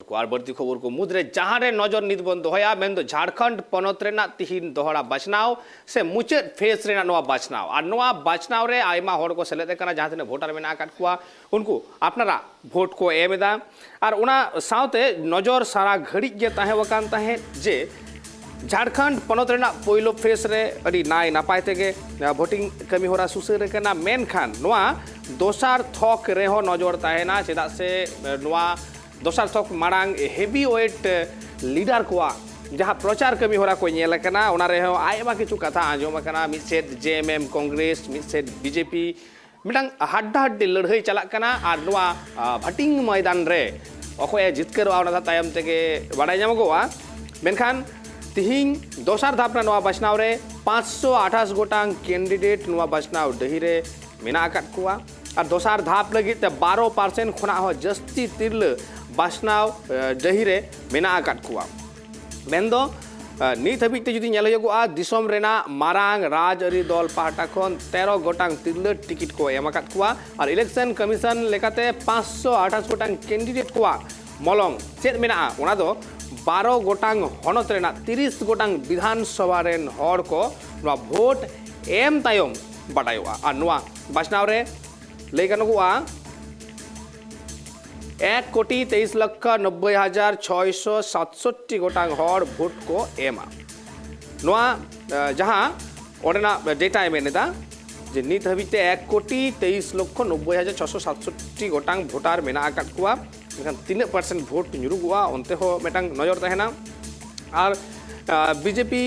और बढ़ती खबर को मुद्रे जहां रे नजर निदबन दोहया मेन दो झारखंड पनत रेना तिहिन दोहरा बाचनाव से मुचाद फेस रेना नोआ बाचनाव और नोआ बाचनाव रे आयमा होड़ को सेलेदे कना जहां तने वोटर मेना काट कुआ उनको अपनारा वोट को एमेदा और उना सावते नजर सारा घड़ी गे ताहे वकान ताहे जे झारखंड पनत रेना पहिलो फेस रे अडी नाय नापाय तेगे वोटिंग कमी होरा सुसर रेकना मेन खान नोआ दोसार थक रे हो नजर ताहेना चेदा से नोआ दोसार थक मांग हेवी वेट लीडर को जहाँ प्रचार कमी होरा को नेलकना ओना रे हो आयमा किछु कथा आंजोमकना मिसेड जेएमएम कांग्रेस मिसेड बीजेपी मिटांग हड्डा हड्डी लड़ाई चलाकना और नोआ भटिंग मैदान रे अखोय जितकरवा ओना तायम तेगे बाडाय नामगोआ मेनखान तिहिं दोसार धापना नोआ बचनाव रे 528 गोटांग कैंडिडेट नोआ बचनाव दही रे मेना आकाट कुआ और दोसार धाप लगी 12% खुना हो जस्ती तिरल बचनाव दही रे मेना आकाट कुआ मेनदो नीत हबी ते जुदी नेलयगोआ दिसोम रेना मारांग राजअरी दल पाहटा खन 13 गोटांग तिरल टिकट को एम आकाट कुआ और इलेक्शन कमीशन लेकाते 528 गोटांग कैंडिडेट कुआ मलंग चेद मेना ओना दो 12 गोटांग हनत रेना 30 गोटांग विधानसभा रेन हर को नोआ वोट एम तायम बाडायोआ और नोआ बचनाव रे लई गानोगोआ 1,23,90,667 गोटांग हर वोट को एमा नोआ जहां ओडेना डेटा एमेनेदा जे नित हबीते 1,23,90,667 गोटांग भोटार मेना आकाट कुआ एखान 3% vote nyurugoa onte ho metang nojor tahena और बीजेपी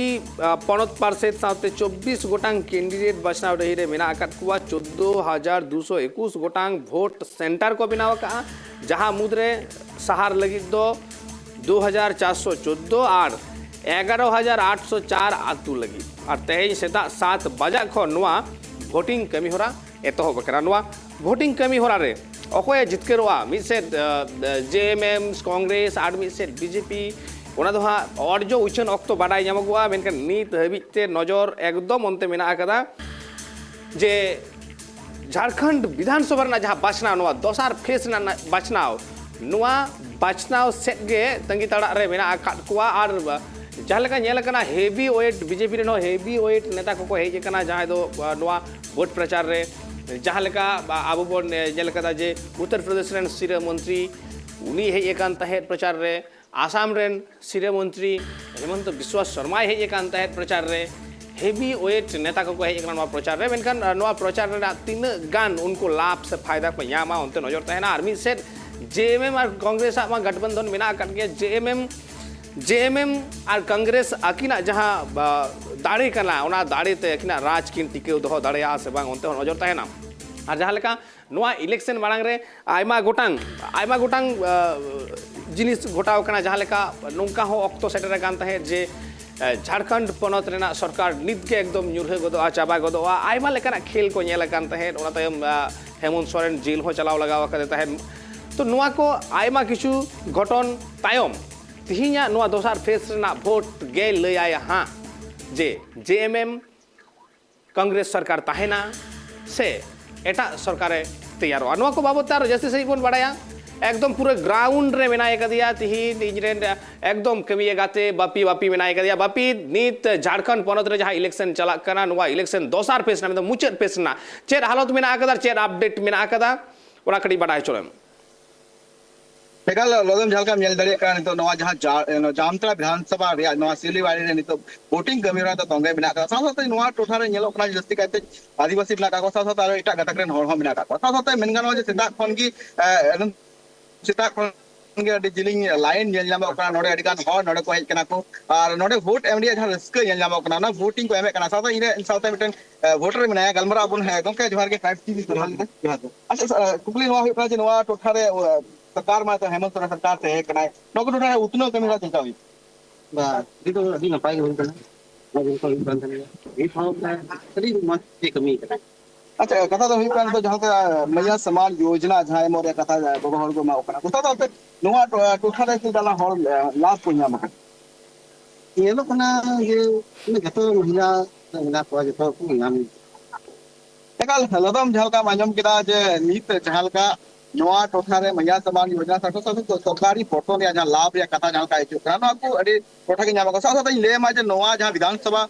पनत पार्षद साथे 24 गोटांग कैंडिडेट बचनाव रही रे मेना आकाट कुआ 14,221 गोटांग वोट सेंटर को बनाव का जहां मुद्रे सहार लगी दो 2,414 और 11,804 आतु लगी और तेज सेता 7 बजा खो नोआ वोटिंग कमी होरा एतो बकरा नोआ वोटिंग कमी होरा रे अखोय जितकरवा मिसेड जेएमएम कांग्रेस और मिसेड बीजेपी ओना दोहा और जो उचन अक्तो बाडाय नामगोआ मेनखान नीत हबीते नजर एकदम अंते मेना आकादा जे झारखंड विधानसभा ना जहां बचनाव नोआ दोसार फेस ना बचनाव नोआ बचनाव सेटगे तंगी तड़ा रे मेना आकाट कुआ और जहां लगा नेलकना हेवी वेट बीजेपी रे नो हेवी वेट नेता को हेज कना जहां दो नोआ वोट प्रचार रे जहां लगा आबो बोन नेलकदा जे उत्तर प्रदेश रेन सिरे मंत्री उनी हेज कान तहे प्रचार रे आसाम रेन सिरे मंत्री हेमंत बिश्वा शर्मा हेज कान तहे प्रचार रे हेवी वेट नेता को हेज कान प्रचार रे मेनखान नोआ प्रचार रे तीन गान उनको लाभ से फायदा को यामा उनते नजर तहेना आर्मी सेट जेएमएम और कांग्रेस मा गठबंधन मेना काट के जेएमएम और कांग्रेस आकिना जहां दाड़े कना ओना दाड़े ते आकिना राज किन टिके दो दाड़ेया से बांग उनते नजर तहेना और जहां लेका नोआ इलेक्शन मांग रे आयमा गोटांग जिनिस घटाव कना जहां लेका नोंका हो अक्तो सेटर कान तहे जे झारखंड पनत रेना सरकार नित के एकदम न्यूरहे गदोआ चाबा गदोआ आयमा लेकाना खेल को नेला कान तहे ओना तयम हेमंत सोरेन जेल हो चलाव लगाव कदे तहे तो नोआ को आयमा किछु घटन तायम तिहिया नोआ दोसार फेस रेना वोट गे लय आया हां जे जेएमएम कांग्रेस सरकार ताहेना से एटा सरकारे तैयार नोआ को बाबत तार जैसे सही बोन बाडाया एकदम पूरे ग्राउंड रे मेना एकदिया तिहिन इंजरेन एकदम कमी गाते बापी मेना एकदिया बापी नीत झारखंड पनत रे जहां इलेक्शन चला कना नोआ इलेक्शन दोसार फेस ना मतलब मुचाद फेस ना चेद हालत मेना आकदा चेद अपडेट मेना आकदा ओना कड़ी बाडाय चलम बेकाल लदम झालका मेल दड़े का नितो नवा जहां जामतला विधानसभा रे नवा सिलीवाड़ी रे नितो वोटिंग कमी रा तो तंगे बिना का साथ नवा टोठा रे नेलो कना जस्ती काते आदिवासी बिना का साथ साथ एटा गतक रे हर हो बिना का साथ साथ मेनगानो जे सिदा खन की सिदा खन के अडी जिलिंग लाइन नेल नाम ओकरा नोडे अडी गान हर नोडे को हेज कना को और नोडे वोट एमडिया जहां रिस्क नेल नाम ओकरा ना वोटिंग को एमे कना साथ इने साथ मिटन वोटर मेना गलमरा बुन है गमके जोहार के 5 टीवी जोहार अच्छा कुकली नवा हो जे नवा टोठा रे सरकार में तो हेमंत सोरेन सरकार से है कनाय नोको टोठा उतनो कमी रा चिंता हुई बा दी तो अभी नपाई होई कना ना को बंधन ये फाउ का सरी मत के कमी कना अच्छा कथा तो हुई कान तो जहां का मैया समान योजना जहां मोरे कथा बबहर को मा ओकना कथा तो नोआ टोठा रे की डाला हर लाभ को नाम ये लो कना ये गतो महिला को जो को नाम एकाल लदम झालका माजम किदा जे नीत झालका नोआ टोठारे मैया समान योजना साथो साथो सरकारी फोटो ने जहां लाभ या कथा जहां का हिजू काना को अडी टोठा के नाम को साथो साथो ले मा जे नोआ जहां विधानसभा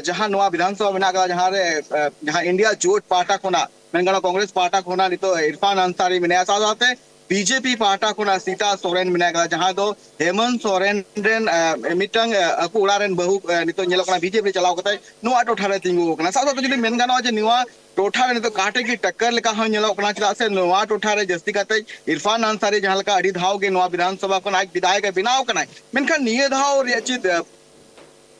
जहां नोआ विधानसभा मेना का जहां रे जहां इंडिया जोट पार्टा कोना मेनगणा कांग्रेस पार्टा कोना नितो इरफान अंसारी मेना साथो साथे बीजेपी पार्टा कोना सीता सोरेन मेना का जहां दो हेमंत सोरेन रेन मिटंग अकु उड़ारेन बहु नितो नेलो कोना बीजेपी चलाव कते नोआ टोठारे तिंगु कोना साथो साथो जदि मेनगणा जे नोआ टोठा नितो काटे की टक्कर लेका हो नेलो कोना चला से नोआ टोठा रे जस्ती कते इरफान अंसारी जहां लका अडी धाव के नोआ विधानसभा कोना एक विधायक बिनाव कना मेनखान निये धाव रे चित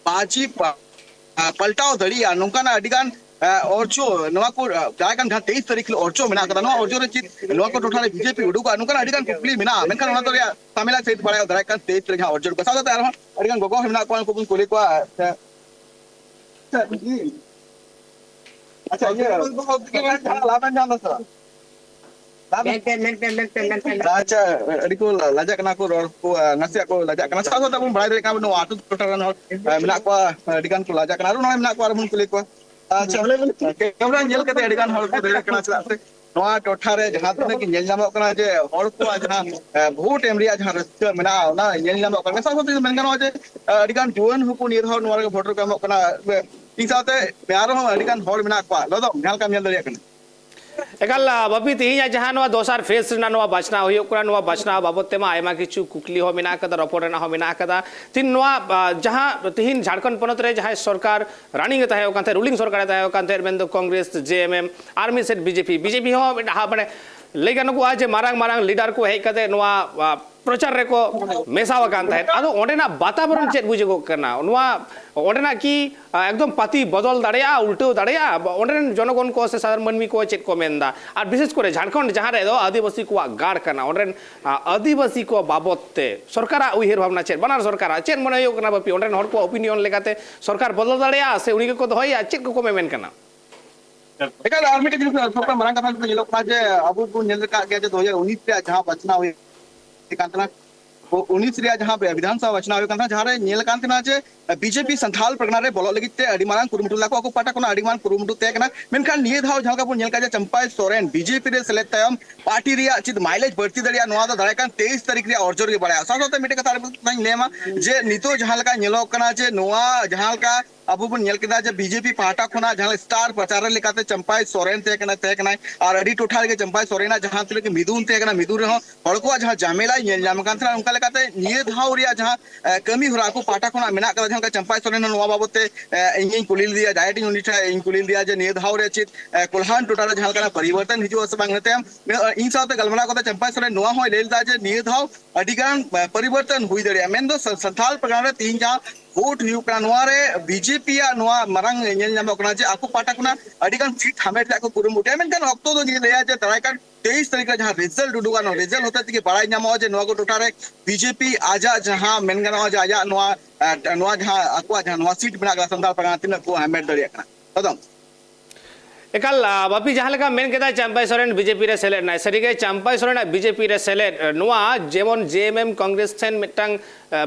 पाची पलटाव दड़िया नोंकाना अडिगान ओरचो नवा को जायकान जहां 23 तारीख ओरचो मेना कदा नवा ओरचो रे चित नवा को टोठा रे बीजेपी उडुका नोंकाना अडिगान कुपली मेना मेनखान ओना तो रे तमिला सेट पड़ाय दरायकान 23 तारीख ओरचो को सादा तार अडिगान गोगो मेना को बुन कोले को अच्छा ये लाभन जान दस अच्छा अड़ी को लाजा कना को रोड को नसे को लाजा कना सादा तबुन बड़ाय दे का नो आटू टोठा रन मेना को अडिगान को लाजा कना रो मेना को बुन कोले को अच्छा कैमरा नेल कते अडिगान हर को दे कना चला से नोआ टोठा रे जहां तने की नेल नामो कना जे हर को जहां भोट एमरिया जहां रस्ते मेना ना नेल नामो कना सादा तो मेनगानो जे अडिगान जुवन हुकु निर्हर नोआ रे वोटर को कना ती साथे प्यारो हम अडिगान हर मेना को लदो न्याल का नेल दरिया कना एकाल बापी तेहिं जहां नोआ दोसार फेस रेना नोआ बचना हुई करा नोआ बचना बाबत तेमा आयमा किछु कुकली हो मेना कदा रपोर्ट रेना हो मेना कदा तीन नोआ जहां तेहिं झारखंड पनत रे जहां सरकार रनिंग ताहे ओकांते रूलिंग सरकार ताहे ओकांते मेन कांग्रेस जेएमएम आर्मी सेट बीजेपी हो बड़े लेकिन को आज मारांग मारांग लीडर को हेज कते नोआ प्रचार रे को मेसावा कान ताहे आदो ओंडेना वातावरण चेत बुझेगो करना नोआ ओंडेना की एकदम पाती बदल दाड़िया उल्टो दाड़िया ओंडेन जनगण को से साधारण मनमी को चेत को मेनदा और विशेष करे झारखंड जहां रे दो आदिवासी को गाड़ करना ओंडेन आदिवासी को बाबतते सरकार उहिर भावना चेत बनार सरकार चेत मने हो करना बापी ओंडेन हर को ओपिनियन लेगाते सरकार बदल दाड़िया से उनी को दोया चेत को मेन करना एकाल आर्मी के जिन सबका मरांग कथा तो येलो जे अबु को नेल का के 2019 रे जहां बचना हुई कांतना 19 रे जहां विधानसभा बचना हुई कांतना जहां रे नेल कांतना जे बीजेपी संथाल प्रगना रे बोलो लगित ते अडी मारांग कुरुमुटु लाको को पाटा कोना अडी मान कुरुमुटु ते कना मेनखान निये धाव जहां का पुन नेल का जे चंपाई सोरेन बीजेपी रे सेलेक्ट तयम पार्टी रिया चित माइलेज बढ़ती दड़िया नोआ दा दायकान 23 तारीख रे ऑर्डर के बड़ाया साथोते मिटे कथा नहीं लेमा जे नितो जहां लका नेलो कना जे नोआ जहां का अबु बुन नेल केदा जे बीजेपी पार्टा खोना जहां स्टार प्रचार लेकाते चंपाई सोरेन ते कना और अडी टोठा के चंपाई सोरेना जहां तले के मिदुन ते कना मिदुन रे हड़को जहां जामेला नेल जाम कांथरा उनका लेकाते निये धाव रिया जहां कमी होरा को पार्टा खोना मेना का जहां का चंपाई सोरेन नोआ बाबते इन कुलिल दिया डायरेक्ट यूनिट इन कुलिल दिया जे निये धाव रे चित कोल्हान टोटा जहां का परिवर्तन हिजो से बांगते इन साथे गलमना को चंपाई सोरेन नोआ हो लेलदा जे निये धाव अडिगान परिवर्तन हुई दड़िया मेन दो संथाल प्रकार तीन जहां वोट हुआ नोआ रे बीजेपी या नोआ मरंग नेल नाम ओकना जे आको पाटा कोना अडिगान सीट हमेट को कुरुमुटे मेनखान अक्तो दो जे लेया जे तरायकान 23 तारीख रे जहां रिजल्ट उडुगा नो रिजल्ट होता कि बड़ाई नामो जे नोआ को टोटा रे बीजेपी आजा जहां मेनगानो जे आजा नोआ जहां आको जहां नोआ सीट बना का संदाल पगा तिन को हमेट दरिया कना तदम एकाल बापी जहां लेका मेन केदा चंपाई सोरेन बीजेपी रे सेलेक्ट नाय सरीगे चंपाई सोरेन बीजेपी रे सेलेक्ट नोआ जेमन जेएमएम कांग्रेस सेन मिटंग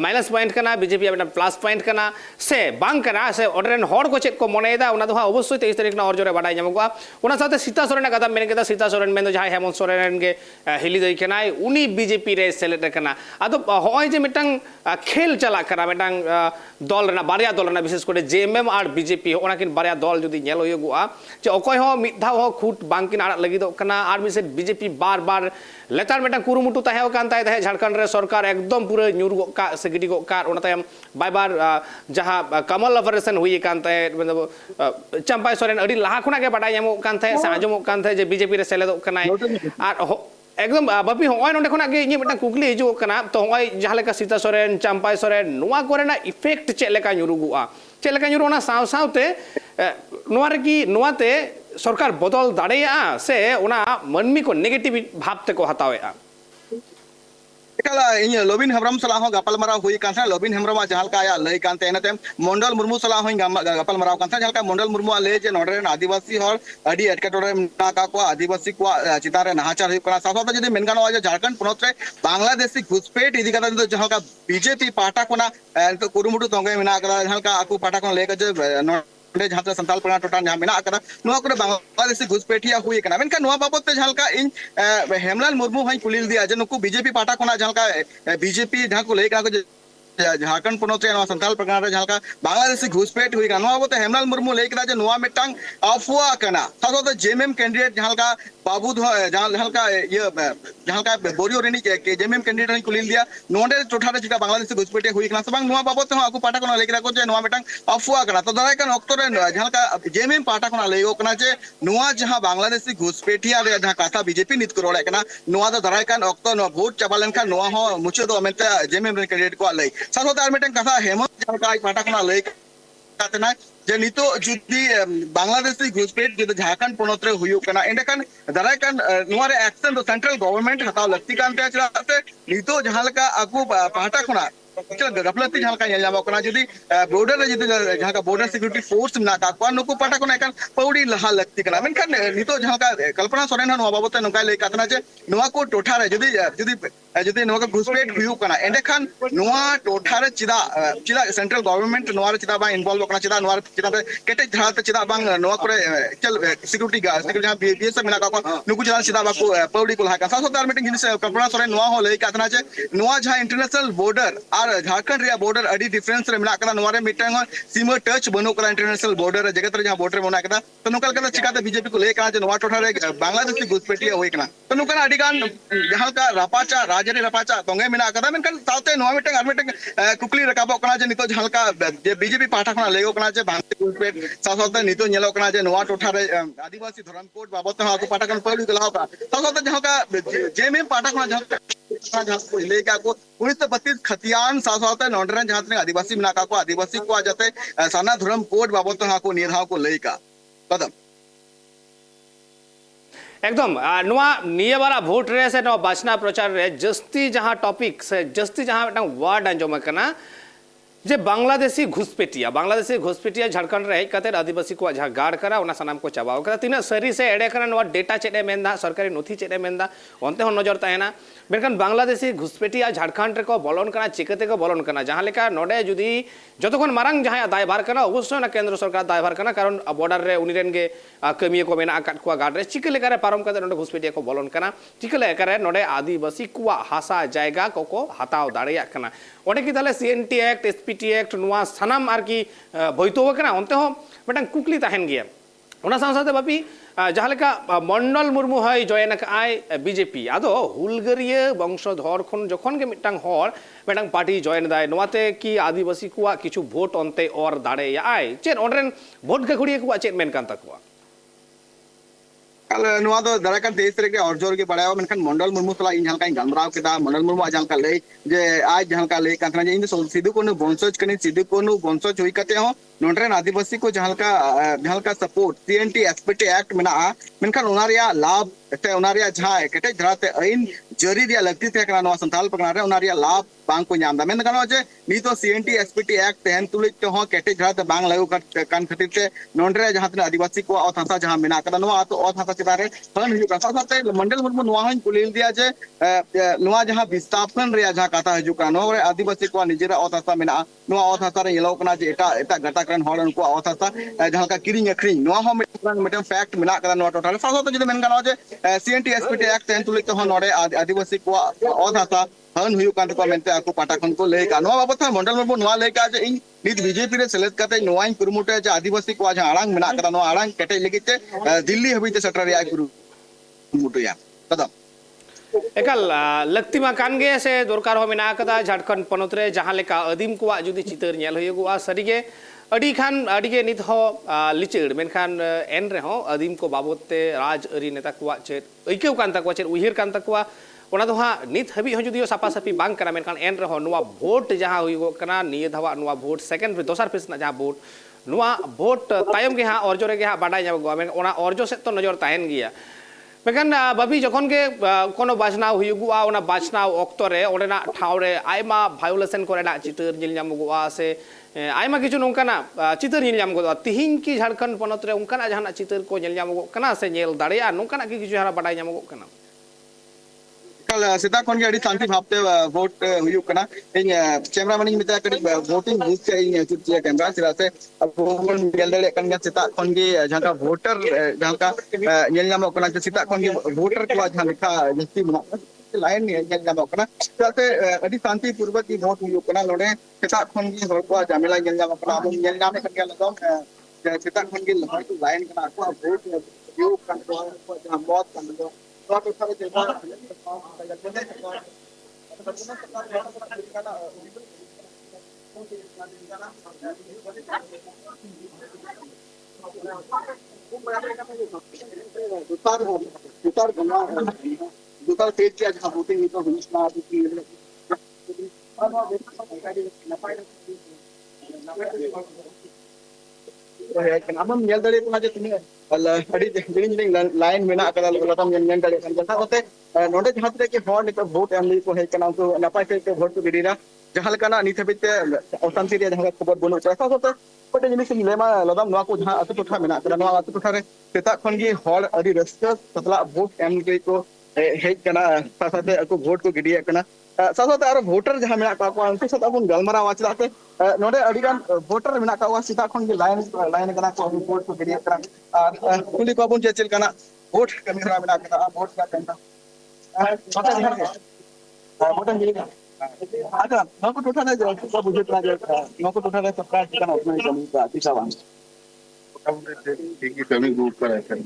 माइनस पॉइंट करना बीजेपी मिटंग प्लस पॉइंट करना से बांग करना से ऑर्डरन हॉर को चेक को मनेदा उना दो अवश्य 23 तारीख ना और जोरे बाडाय जामगवा उना साथे सीता सोरेन कथा मेन केदा सीता सोरेन मेन जहां हेमंत सोरेन के हिली दई केनाय उनी बीजेपी रे सेलेक्ट करना आदो होय जे मिटंग खेल चला करा मिटंग दल रना बारिया दल रना विशेष करे जेएमएम और बीजेपी ओना किन बारिया दल जदी नेल होयगुआ जे ओकय हो मिधा हो खुट बांकिन आड़ लगिदो कना आर मिसे बीजेपी बार बार लेतार मिटंग कुरुमुटु ताहे कान ताहे झारखंड रे सरकार एकदम पूरे न्यूरगो का से गिडिगो कार ओना तायम बाय बार जहां कमल ऑपरेशन हुई कान ताहे मतलब चंपाई सोरेन अडी लाहा खुना के बाडाय जामो कान ताहे से आजमो कान ताहे जे बीजेपी रे सेलेदो कनाय आर एकदम बापी होय नोंडे खुना के इनी मिटंग कुकली हिजो कना तो होय जहां लेका सीता सोरेन चंपाई सोरेन नोआ कोरेना इफेक्ट चे लेका न्यूरुगुआ चे लेका न्यूरुना साव सावते नोआ रे की नोआते सरकार बदल दाड़ेया से उना मनमी को नेगेटिव भाव ते को हतावेआ एकला इन लोबिन हेमरम सलाह हो गपल मरा हुई कांसा लोबिन हेमरम जहाल का या लई कांते एनते मंडल मुर्मू सलाह हो गपल मरा कांसा जहाल का मंडल मुर्मू ले जे नोडरे आदिवासी हर अडी एटकेटोरे नाका को आदिवासी को चितारे नहाचार हुई कना साथो जदी मेनगानो आज झारखंड पुनत रे बांग्लादेशी घुसपेट इदी कता तो जहाल का बीजेपी पाटा कोना तो कुरुमुटु तंगे मिना करा जहाल का आकु पाटा कोन लेके जे जहाँ संताल परगना टोटा जहाँ मेना कदा नोआ करे बांग्लादेशी घुसपैठिया हुई कना मेनखान नोआ बाबत ते जहाँ का इन हेमलाल मुर्मू हई कुलिल दिया जे नुकु बीजेपी पार्टा कोना जहाँ का बीजेपी जहाँ को लेकर को झारखंड पनोत संताल परगना जहाँ का बांग्लादेशी घुसपैठ हुई हेमलाल मुर्मू लेकर मिटांग अफवा कना साथ जेएमएम कैंडिडेट जहाँ का बाबू जहाँ का ये जहाँ का बोरियो रेनी के जेएमएम कैंडिडेट कुलिल दिया नोडे टोठा चिका बांग्लादेशी घुसपैठ हुई कना सबंग नोआ बाबत आकु पाटा कोना लेकर को जे नोआ मिटांग अफवा कना तो दाराय कान ऑक्टो रे जहाँ का जेएमएम पाटा कोना लेगो कना जे नोआ जहाँ बांग्लादेशी घुसपैठिया रे जहाँ काथा बीजेपी नित को रोड़े कना नोआ द दाराय कान ऑक्टो नो वोट चाबा लेनखान नोआ हो मुचे दो मेनते जेएमएम कैंडिडेट को लई साथ आर मिटन कथा हेमंत जहाँ का पाटा कोना लई कातना जे नितो जुदी बांग्लादेशी घुसपैठ जो झारखंड पनोत रे हुयु कना एंडकान दाराय कान नोआ रे एक्शन दो सेंट्रल गवर्नमेंट हताव लक्ति कान ते चलाते नितो जहाँ लका आकु पाटा कोना गफलती जहाँ का जुदी बॉर्डर जहाँ का बॉर्डर सिक्योरिटी फोर्स में का नुकु पाटा को एकान पौड़ी लहा लगती कना मेनखान नितो जहाँ का कल्पना सोरेन नोआ बाबत नोका ले कातना जे नोआ को टोठा रे जुदी जुदी जुदी नोआ का घुसपैठ हुयु कना एंडखान नोआ टोठा रे चिदा चिदा सेंट्रल गवर्नमेंट नोआ रे चिदा बा इन्वॉल्व कना चिदा नोआ चिदा केटे धराते चिदा बांग नोआ करे चल सिक्योरिटी गार्ड सिक्योरिटी जहाँ बीएसएफ मिला का नुकु चिदा चिदा बा को पौड़ी को लहा का साथ साथ मीटिंग जिनिस कल्पना सोरेन नोआ हो ले कातना जे नोआ जहाँ इंटरनेशनल बॉर्डर झारखंड रे बॉर्डर अड़ी डिफरेंस रे मिला कदा नोरे मिटंग सीमा टच बनो कदा इंटरनेशनल बॉर्डर जगत रे जहां बॉर्डर बना कदा तो नुकल कदा चिकाते बीजेपी को ले कना जे नोवा टोठा रे बांग्लादेश की घुसपैठिया होई कना तो नुकन अड़ी गान जहां का रापाचा राजरी रापाचा तोंगे मिला कदा मेनकन साथे नोवा मिटंग आर मिटंग कुकली रकाबो कना जे नितो जहां का जे बीजेपी पाठा खना लेगो कना जे बांग्लादेश घुसपैठ साथे नितो नेलो कना जे नोवा टोठा रे आदिवासी धर्म कोड बाबत हाको पाठा खन पड़ी गलाव का साथे जहां का जेएमएम पाठा खना जहां लेके आको 1932 खतियान साथ नोंडरन जहां आदिवासी मिनाका को आदिवासी को आ जाते साना धर्म कोड बाबत हाको निर्धाव को लेका कदम एकदम नोआ निये बारा वोट रे से नोआ बाचना प्रचार रे जस्ती जहां टॉपिक से जस्ती जहां वर्ड अंजम कना जे बांग्लादेशी घुसपैठिया झारखंड रे कते आदिवासी को जहां गाड़ करा ओना सनाम को चाबाव करा तीना सरी से एडे कना नोआ डेटा चेडे मेंदा सरकारी नथी चेडे मेंदा ओनते हो नजर ताहेना मेनखान बांग्लादेशी घुसपैठिया झारखंड रे को बोलन कना चिकते को बोलन कना जहां लेका नोडे जुदी जतखन मारंग जहां दायभार कना अवश्य ना केंद्र सरकार दायभार कना कारण बॉर्डर रे उनिरेन गे कमिया को मेना काट को गाड़ रे चिके लेका रे पारम कते नोडे घुसपैठिया को बोलन कना चिके लेका रे नोडे आदिवासी को हासा जायगा को हताव दाड़िया कना ओडे की ताले सीएनटी एक्ट एसपीटी एक्ट नुआ सनाम आरकी भयतो कना ओनते हो मिटन कुकली ताहेन गया ओना साथे बापी जहाँ लेका मंडल मुर्मू है जॉइन आय बीजेपी आदो हुलगरिया वंशधर खन जखन के मिटंग हर मिटंग पार्टी जॉइन दाय नोआते की आदिवासी को किछु वोट ओनते और दाड़े आय चेन ओनरेन वोट गखुड़िया को चेन मेन कान तकवा नुआ दो दराकन देश रे के और जोर के बड़ायो मेनखान मंडल मुर्मू सला इन जहां का गलमराव केदा मंडल मुर्मू आज का ले जे आज जहां का ले काथना जे इन सिद्धू कोनु वंशज कने सिद्धू कोनु वंशज होई कते हो नोंडरेन आदिवासी को जहां का सपोर्ट सीएनटी एसपीटी एक्ट मेना मेनखान ओनारिया लाभ ते ओनारिया जहां केटे धराते आइन जरी रिया लगती थे कना नोआ संताल पकना रे ओनारिया लाभ बांग को नाम दा मेन कनो जे नी तो सीएनटी एसपीटी एक्ट तेहन तुलित तो हो केटे धराते बांग लागू कान खातिर ते नोंडरे जहां तने आदिवासी को और थासा जहां मेना कदा नोआ तो और थासा चितारे हन हिजु का साथे मंडल मुर्मू नोआ हन कुलिल दिया जे नोआ जहां विस्थापन रे जहां काता हिजु का नो रे आदिवासी को निजेरा और थासा मेना नोआ और थासा रे येलो कना जे एटा एटा गटाकरन हॉल उनको और थासा जहां का किरिंग अखरिंग नोआ हो मिटन फैक्ट मिला कदा नोआ टोटल साथे जदि मेन कनो जे सीएनटी एसपीटी एक्ट तेहन तुलित तो हो नोडे आदिवासी को और थासा हन हुयु कान को मेनते आको पाटाखन को लेका नोआ बाबत मंडल मुर्मू नोआ लेका जे इन नित बीजेपी रे सेलेक्ट करते नोआ इन कुरुमुटे जे आदिवासी को आज आड़ांग मेना कदा नोआ आड़ांग केटे लेगिते दिल्ली हबीते सटर रे कुरुमुटुया कदम एकाल लक्ति मा कान गे से दरकार हो मेना कदा झारखंड पनोत रे जहां लेका अदीम को जुदी चितर नेल होयगुआ सरीगे अड़ी खान अड़ीगे नित हो लिचड़ मेनखान एन रे हो अदीम को बाबतते राज अरी नेता को चेत ऐकेव कान तकवा चेत उहिर कान तकवा ओना दो हा नित हबी हो जुदियो सापा सापी बांग कना मेनखान एन रे हो नुआ वोट जहां हुइगो कना निये धवा नुआ वोट सेकंड पे दोसर पेस ना जहां वोट नुआ वोट तायम के हा ऑर्जो रे के हा बाडाय जाबो मेन ओना ऑर्जो से तो नजर ताहेन गिया मेकन बाबी जखन के कोनो बाचनाव हुइगुआ ओना बाचनाव ऑक्तो रे ओडेना ठाव रे आयमा वायोलेशन कोरेना चितर जिल जामगुआ से आयमा किछु नोंकाना चितर जिल जामगुआ तिहिन की झारखंड पनत रे उनकाना जहाना चितर को जिल जामगुआ कना से नेल दाड़िया नोंकाना की किछु हारा बाडाय जामगुआ कना कल सीता खन के अड़ी शांति भावते वोट हुई कना इन कैमरामैन मिता कड़ी वोटिंग बूथ से इन चुचिया कैमरा सिरा से अब बोन गेल दले कन के सीता खन के जहां का वोटर जहां का नेल नाम कना सीता खन के वोटर को जहां लिखा जस्ती बना लाइन नेल नाम कना जाते अड़ी शांति पूर्वक की वोट हुई कना लोडे सीता खन की हर को जामेला नेल नाम कना अब नेल नाम कन के लगो सीता खन की लाइन कना को वोट यू कन को जहां मौत कन को तो सारे जेबा दुतार तेज किया जहाँ वोटिंग तो हुआ हम नेल दड़े को जे तुमने अड़ी जिलिंग लाइन मेना कदा लतम नेल दड़े kan जहां होते नोडे जहां तक के हॉर नितो वोट एम ली को हे कना तो नपाय से वोट को गिरीरा जहां लकना नित हबिते अशांति रे जहां खबर बनो चासा होते पटे जिनिस लेमा लदम नवा को जहां अतु टोठा मेना कदा नवा अतु टोठा रे सेता खन गी हॉर अड़ी रस्ता सतला वोट एम के को हे कना साथे को वोट को गिडिया कना साथे आरो वोटर जहां मेना को उनको साथ अपन गलमरा वाचलाते नोडे अड़ीगान वोटर मेना का सीता खन गी लाइन कना को वोट को गिडिया कना और कुली को अपन चेचल कना वोट कमी हरा मेना कना वोट का कना पता जहां के वोट गिडी अच्छा नको टोठा ने जो बुझे तना जो नको टोठा ने सरकार कना अपना कमी का दिशावान ठीक कमी ग्रुप पर है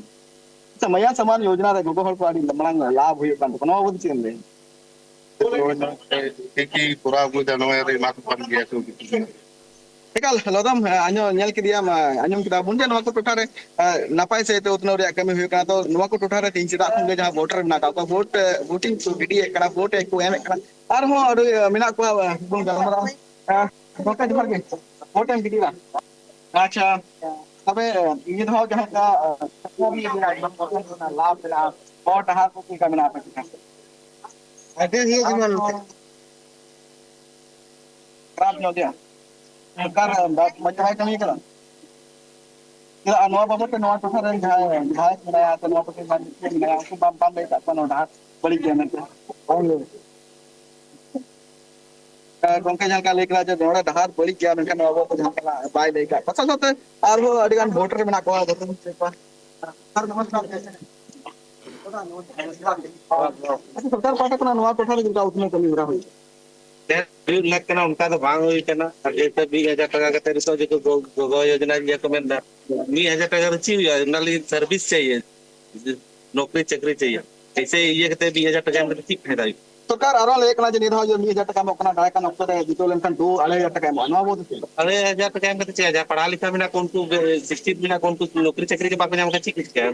समया समान योजना रे गोगो हर को आड़ी लमणांग लाभ हुई कान कोन वो चेन रे ठीक पूरा को जानवे रे माक पन गया तो एकल लदम अन्यो नेल के दिया अन्यम किदा बुंजे नवा को टोठा रे नापाय से तो उतना रे कमी हुई का तो नवा को टोठा रे तीन चिदा खंगे जहां वोटर ना का वोट वोटिंग तो गिडी एकड़ा वोट एक को एम एकड़ा आर हो और मिना को बुन गलमरा नोका जहर के वोट एम गिडी रा अच्छा तबे ये धो जहां का भी मेरा एकदम लाभ मिला और डहार को की का मिला पे अदे ही जीवन खराब न दिया कर मजा है कमी करा ये अनवा बाबू के नवा टोठा रे विधायक बनाया तो नवा के बाद बनाया को बम दे का नो ढाक बड़ी गेम है और गोंके जहां का लेकरा जो दोड़ा ढार बड़ी गया मेनका नवा को जहां का बाय दे का पता होते आर हो अडिगान वोटर मेना को बतन से पर सर नमस्कार सरकार पाटा को नवा टोठा रे जिनका उतने कमी हो रहा है बिल लग के ना उनका तो भांग हुई के ना जैसे 20,000 टका का तेरे तो जो गो योजना ये कमेंट 20,000 टका तो चाहिए नाली सर्विस चाहिए नौकरी चाकरी चाहिए ऐसे ये कहते 20,000 टका में ठीक फायदा है सरकार आरो लेकना जे निधा जो 20,000 टका में कना डायका नक्सर रे दितो लेनखान 2,500 टका में नवा बोल अरे 1,000 टका में चाहिए जा पढ़ा लिखा बिना कौन को शिक्षित बिना कौन को नौकरी चाकरी के बाप में हमका ठीक क्या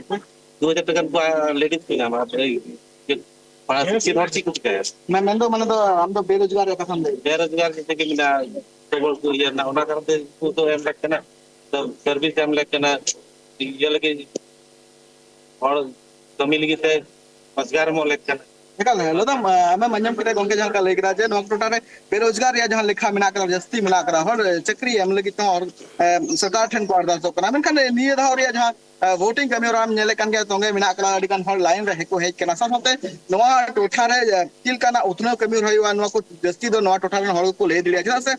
2,000 टका लेडीज के नाम पढ़ा शिक्षित और ठीक क्या मैं मेंदो मन तो हम तो बेरोजगार का हम बेरोजगार जैसे कि बिना तो को ये ना होना करते तो एम लगते ना तो सर्विस एम लगते ना ये लगे और कमी लगी थे रोजगार में लगते ना एकल लदम मैं मनम के गोंके जहां का लेकरा जे नोक टोटा रे बेरोजगार या जहां लिखा मिना कर जस्ती मिला कर और चक्री एम लगी तो और सरकार ठन को अरदास करा मन खाने निये धा और या जहां वोटिंग कमी राम नेले कान के तोंगे मिना कर अडी कान हर लाइन रे को हेज केना साथे नवा टोठा रे किल काना उतनो कमी रहिवा नवा को जस्ती दो नवा टोठा रे हर को ले दिया छा से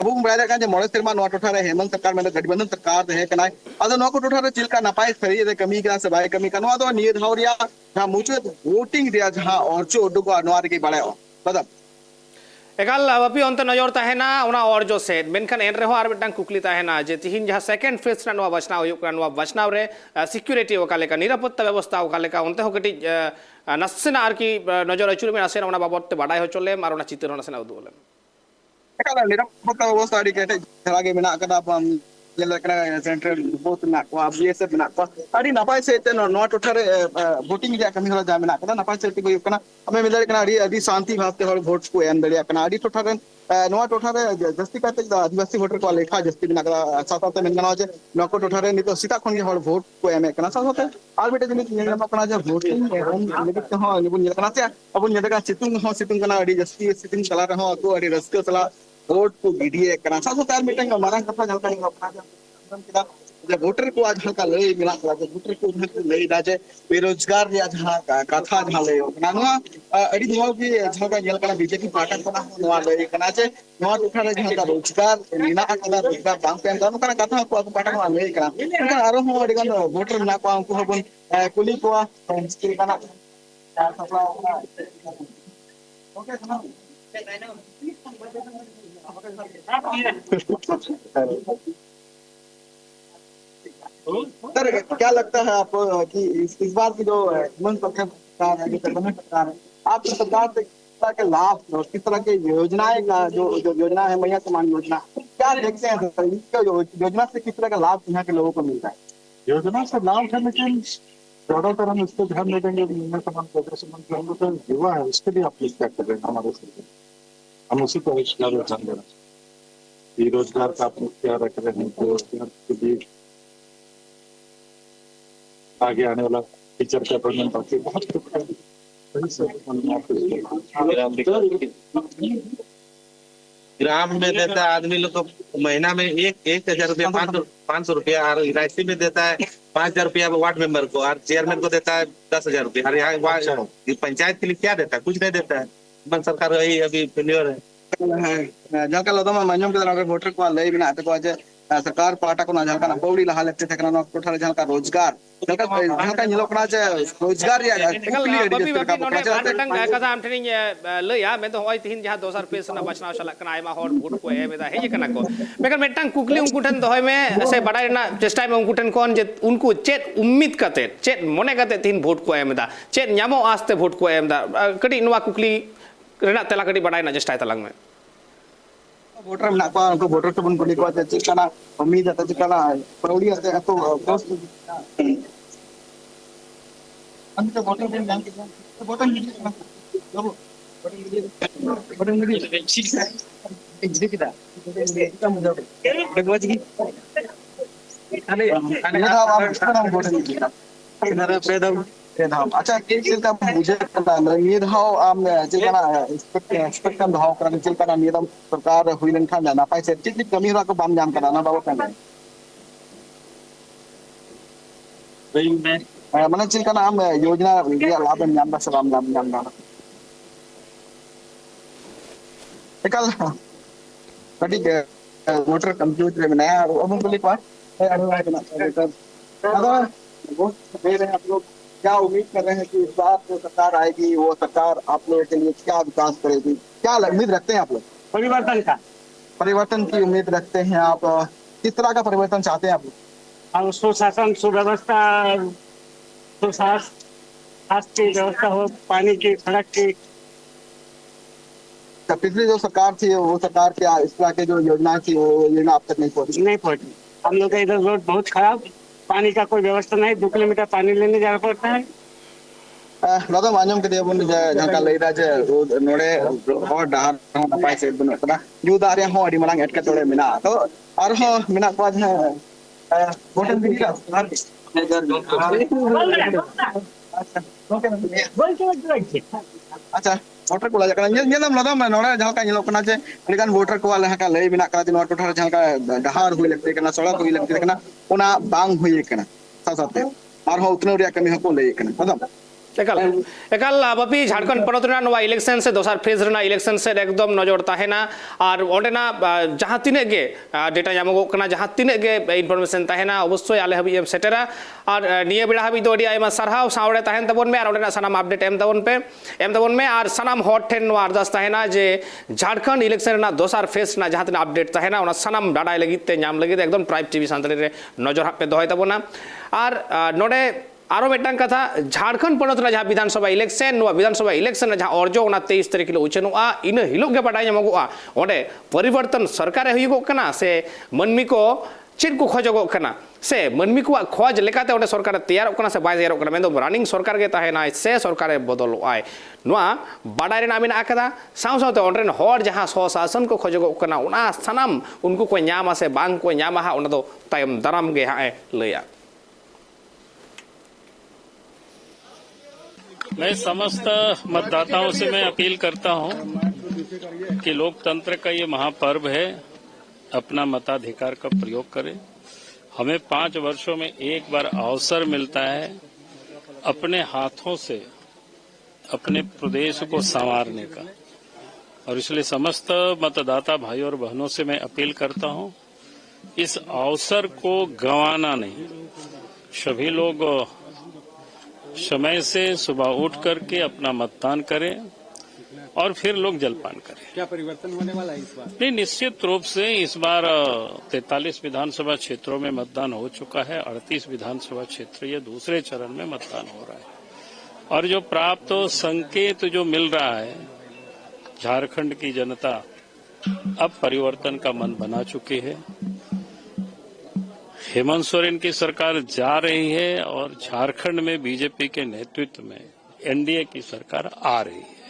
अबु बायले कान जे मोड़े सिरमा नवा टोठा रे हेमंत सरकार में गठबंधन सरकार है कना अदो नवा को टोठा रे चिल का नपाय फरी रे कमी का से बाय कमी का नवा दो निये धा और या जहां मुचे वोटिंग दिया जहां और चो उडुको अनवार के बाड़े बदम एकाल अभी अंत नजर तहना उना और जो से मेनखान एन रहो आर मिटन कुकली तहना जे तिहिन जहां सेकंड फेज रा नवा बचनाव हुयुक नवा बचनाव रे सिक्योरिटी ओकालेका निरापत्ता व्यवस्था ओकालेका उनते हो कटी नसेना आर की नजर अचुर में नसेना उना बाबत बाडाय हो चले मार उना चित्र नसेना उदुले एकाल निरापत्ता व्यवस्था अडी केटे धरागे मेना कदा लेकना सेंट्रल बोथ ना को बीएसएफ ना को अडी नपाय से ते नो टोठा रे वोटिंग जे कमी होला जा मेना कदा नपाय से ते को कना हमें मिलर कना अडी शांति भावते हर वोट को एन दलिया कना अडी टोठा रे नवा टोठा रे जस्ती काते आदिवासी वोटर को लेखा जस्ती बिना कदा साथाते मेनना जे नको टोठा रे नितो सीता खन के हर वोट को एम कना साथाते आर बेटे जिनि नेमा कना जे वोटिंग एवं लेकिन हो निबुन नेल कना से अबुन नेदका सितुंग कना अडी जस्ती सितुंग चला रहो तो अडी रस्क चला वोट को गिडिए कना साथो तार मीटिंग मारंग कथा जलका अपना वोटर को आज हल्का लई मिला करा वोटर को लई दाजे बेरोजगार रे आज कथा जहां लई नानुआ अड़ी धाव की झलका जेल करा बीजेपी पार्टी को नवा लई कना जे नवा उठा रे जहां रोजगार मिना कदा रोजगार बांग पे गानो कना कथा को पार्टी को लई करा आरो हो अड़ी गान वोटर मिला को उनको हबन कुली को स्किल कना सपला ओके सर क्या लगता है आपको कि इस बार की जो हेमंत सरकार है, जो गठबंधन सरकार है, आप इस सरकार से किस तरह के लाभ और किस तरह की योजनाएं का जो योजना है मैया समान योजना क्या देखते हैं सर? इसका योजना से किस तरह का लाभ यहाँ के लोगों को मिलता है? योजना से लाभ है, लेकिन ज्यादातर हम इस पर ध्यान नहीं देंगे। मैं समान प्रदेश मंत्री हम लोग तो युवा है, उसके लिए आप क्या कर रहे हैं हमारे सरकार, हम उसी पर ध्यान देना चाहिए। रोजगार का आप क्या रख रहे हैं, रोजगार के लिए आगे आने वाला टीचर का प्रबंधन बाकी बहुत कुछ है। ग्राम में देता है आदमी लोग को महीना में 1,000 रुपया 500 रुपया, और एलआईसी में देता है 5,000 रुपया वार्ड मेंबर को, और चेयरमैन को देता है 10,000 रुपया। और यहाँ पंचायत के लिए क्या देता है? कुछ नहीं देता है। मन सरकार वही अभी फेल्योर है। जलका लदम मंजम के वोटर को लई बिना तो आज सरकार पार्टी को जलका पौड़ी लहा लेते थे कना टोठा जलका रोजगार जलका निलो कना जे रोजगार या बबी बबी नोडे बाटंग कथा आम ठेनी लया मैं तो होय तिहिन जहां दोसर पेस ना बचनाव चला कना आयमा हर वोट को एमेदा हे कना को मेकर मेटंग कुकली उनको ठन दोय में से बडाय ना चेष्टा में उनको ठन कोन जे उनको चेत उम्मीद कते चेत मने कते तिहिन वोट को एमेदा चेत ᱧᱟᱢᱚ आस्ते वोट को एमेदा कडी नवा कुकली रेना तेला कडी बडाय ना चेष्टा तलंग में वोटर में नापा उनको वोटर से उनको लिखवा दे चिकना उम्मीद है चिकना पौड़ी है तो दोस्त अंत वोटर में जान के वोटर अच्छा चिलका मुझे निधाव आम चिलका एक्सपेक्ट धाव करन चिलका निदम सरकार हुइलन खान ना पाइ से चित कमी रा को बाम जान करना ना बाबू पेन माने चिलका आम योजना रिया लाभ जान बस राम जान ना एकल कटी वोटर कंप्यूटर में नया अब बोली पा अगर वो दे रहे हैं आप लोग क्या उम्मीद कर रहे हैं कि इस बार जो सरकार आएगी वो सरकार आप लोगों के लिए क्या विकास करेगी? क्या उम्मीद रखते हैं आप लोग? परिवर्तन की उम्मीद रखते हैं आप? किस तरह का परिवर्तन चाहते हैं आप लोग? और सुशासन सुव्यवस्था स्वास्थ्य की व्यवस्था हो, पानी की, सड़क की। पिछली जो सरकार थी वो सरकार क्या इस तरह की जो योजना थी वो योजना आप तक नहीं पहुंची? हम लोग का इधर रोड बहुत खराब, पानी का कोई व्यवस्था नहीं, 2 किलोमीटर पानी लेने जाना पड़ता है। लदम आंजम के देबुन जहां का लैदा जे नोडे और डहार नपाय से बन तना जू दारे हो अडी मलांग एटके तोड़े मिना तो और हो मिना को है वोटर दिखा अच्छा वोटर को लगा नेलम लदम नोडे जहां का लोग कना जे अडिगान वोटर को वाला का लई बिना का नोट टोठा जहां का डहार हुई लगते कना सड़क हुई लगते कना ओना बांग हुई कना साथे और हो उतनो रिया कमी हको लई कना लदम एकाल बपी झारखंड पनत इलेक्शन से दोसर फेज इलेक्शन से एकदम नजर तहना और ओडेना जहां तिने गे डेटा जामगोकना जहां तिने गे इनफॉरमेशन तहना अवश्य आले हबी एम सेटेरा और निये बेड़ा हबी दो आयमा सरहाव सावड़े तहन तबन में और ओडेना सनाम अपडेट एम तबन में और सनाम हॉट ठेन अरदास तहना जे झारखंड इलेक्शन दोसर फेज जहां तिने अपडेट तहना सनाम डाडाय लगिते नाम लगिते एकदम ट्राइब टीवी सानताली रे नजर हापे दोहय तबना और नोडे आरो मेटन कथा झारखंड पनत जहां विधानसभा इलेक्शन जहां अर्जो 23 तारीख उचनुआ इन हिलोग के बाडाय नमगुआ ओडे परिवर्तन सरकार हुईगोकना से मनमी को चेक को खोजगोकना से मनमी को खोज लेकाते ओडे सरकार तैयारोकना से बाय तैयारोकना मेन दो रनिंग सरकार के तहना से सरकार बदलोआय नुआ बाडाय रेना मेना आकदा साव सावते ओडरेन हर जहां स्वशासन को खोजगोकना उना सनाम उनको को न्यामा से बांग को न्यामा हा ओना दो तायम दाराम गे हा लया। मैं समस्त मतदाताओं से मैं अपील करता हूं कि लोकतंत्र का ये महापर्व है, अपना मताधिकार का प्रयोग करें हमें 5 वर्षों में एक बार अवसर मिलता है अपने हाथों से अपने प्रदेश को संवारने का, और इसलिए समस्त मतदाता भाई और बहनों से मैं अपील करता हूं, इस अवसर को गंवाना नहीं। सभी लोग समय से सुबह उठ करके अपना मतदान करें और फिर लोग जलपान करें। क्या परिवर्तन होने वाला है इस बार? नहीं, निश्चित रूप से इस बार 43 विधानसभा क्षेत्रों में मतदान हो चुका है। 38 विधानसभा क्षेत्र ये दूसरे चरण में मतदान हो रहा है, और जो प्राप्त संकेत जो मिल रहा है, झारखंड की जनता अब परिवर्तन का मन बना चुकी है। हेमंत सोरेन की सरकार जा रही है और झारखंड में बीजेपी के नेतृत्व में एनडीए की सरकार आ रही है।